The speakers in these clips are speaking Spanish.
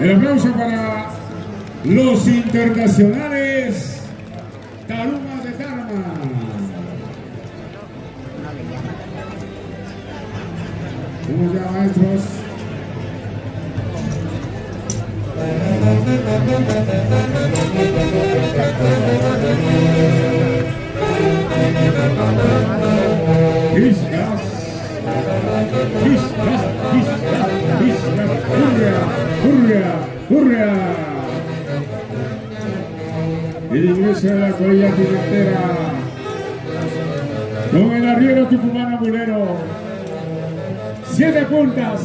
El aplauso para los internacionales Tarumas de Tarma. Vamos ya, maestros. Islas, hurria. El ingreso de la colilla tinantera con el arriero tucumano mulero. 7 puntas.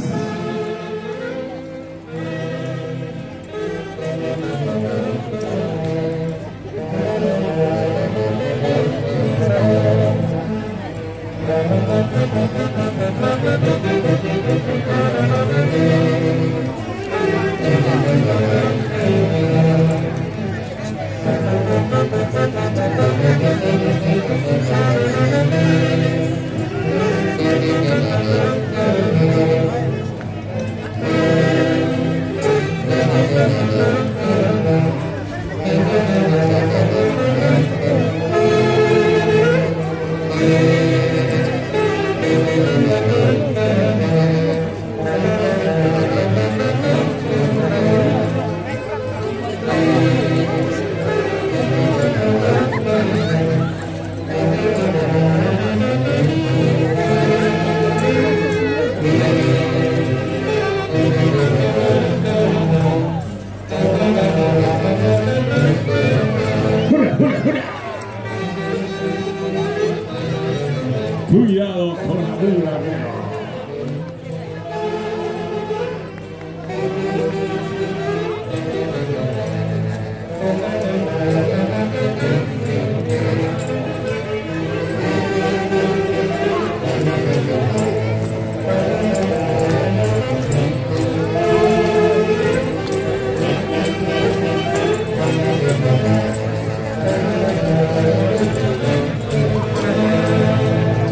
Cuidado con la mula,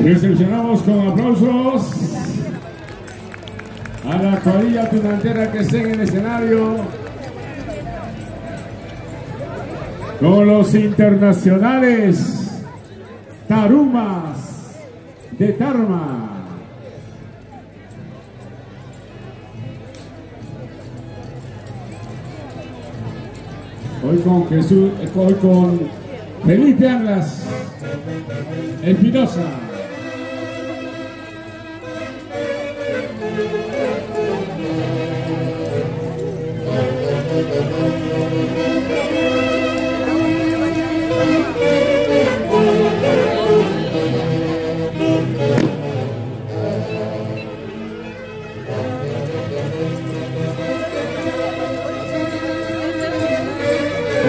recepcionamos con aplausos a la cuadrilla tunantera que está en el escenario con los internacionales Tarumas de Tarma. Hoy con Felipe Anglas Espinosa.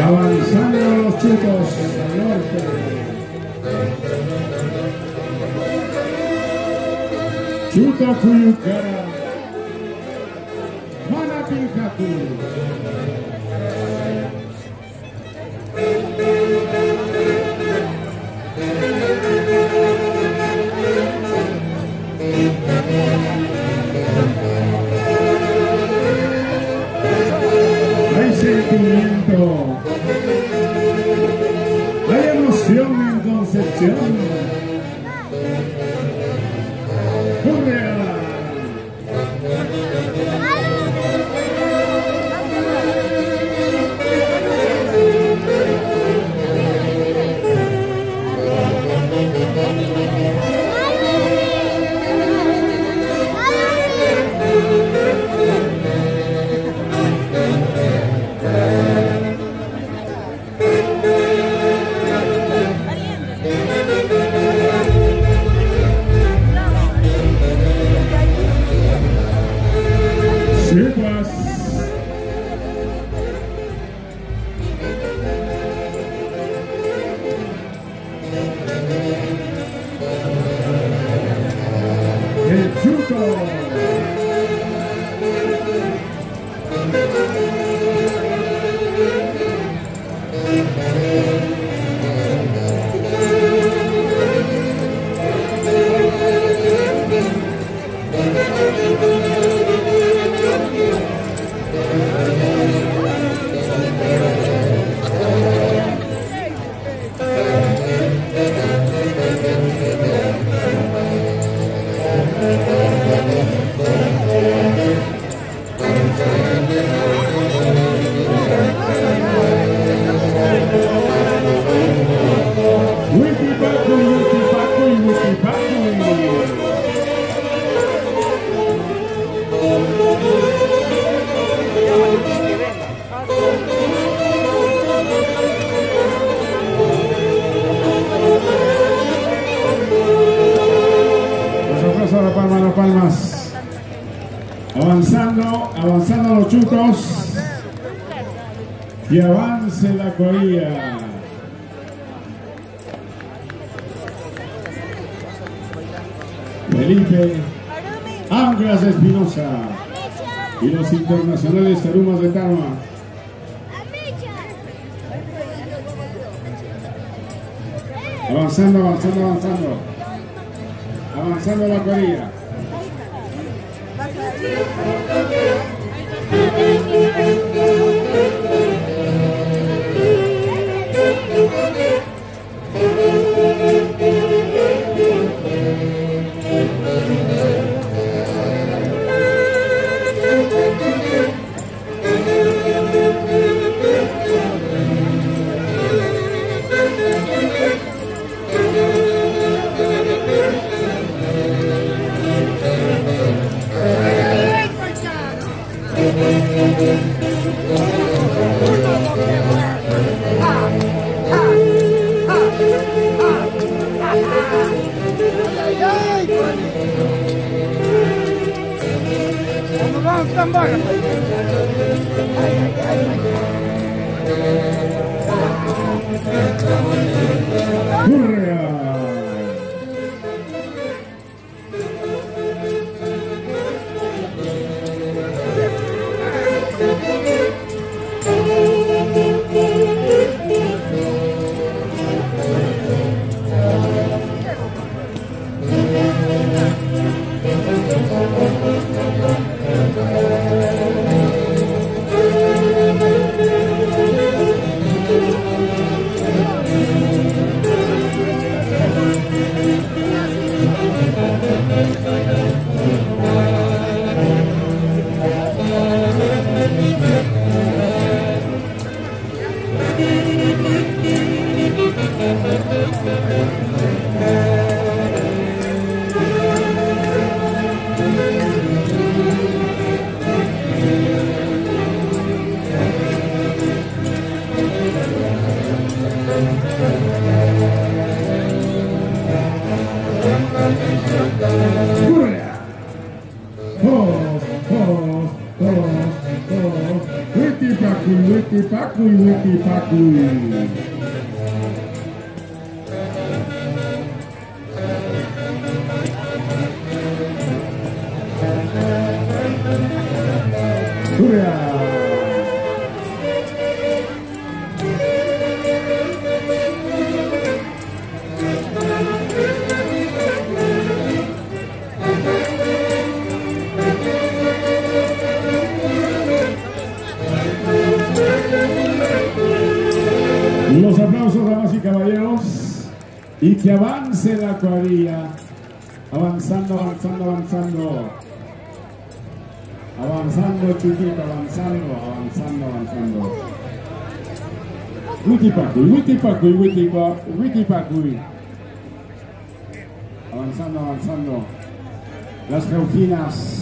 Avanzando los chicos al norte. Chuta Cuyucara, Manapilcatu. Hay sentimiento, hay emoción en Concepción. mano palmas. Avanzando los chutos. Y avance la cuadrilla. Felipe Ángel Espinosa y los internacionales Tarumas de Tarma. Avanzando la cuadrilla. Los aplausos, damas y caballeros, y que avance la cuadrilla, avanzando, chiquito, avanzando. Witipacuy. Avanzando. Las cauquinas.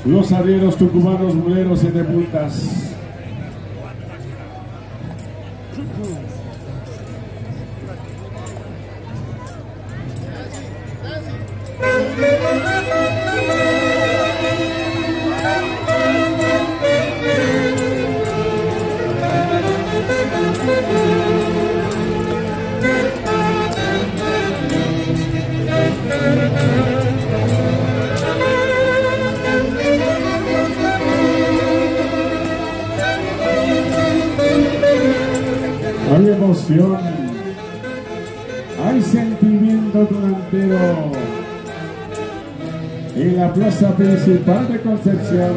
Los arrieros tucumanos, muleros, 7 puntas. Hay emoción, hay sentimiento durantero en la plaza principal de Concepción.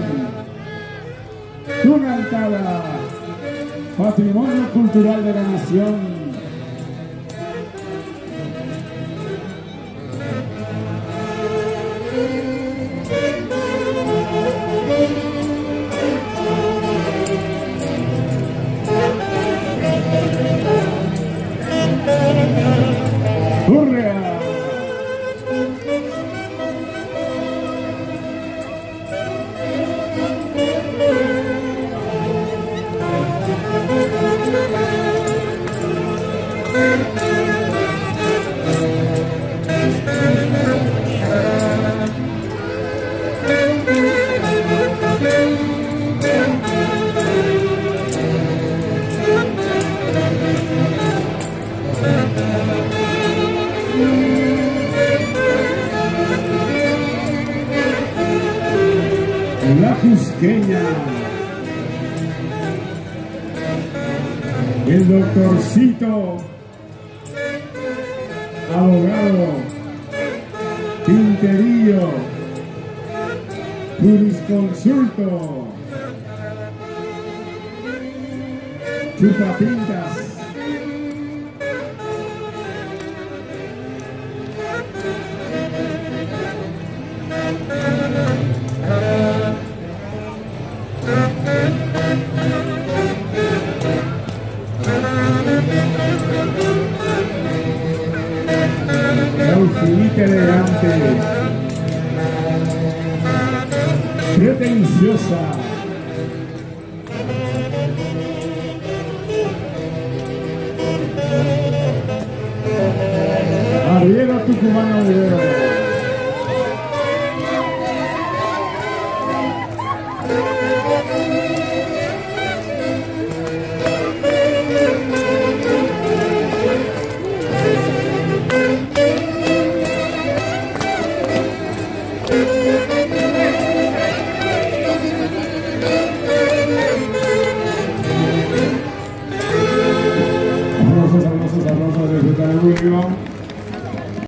Tunantala, patrimonio cultural de la nación. Cusqueña. El doctorcito, abogado, Quinterillo, jurisconsulto, Chupapintas. Eufemita elegante, pretenciosa, Arriero Tucumano Arriero. Sabroso, sabroso, sabroso, disfrutar el público.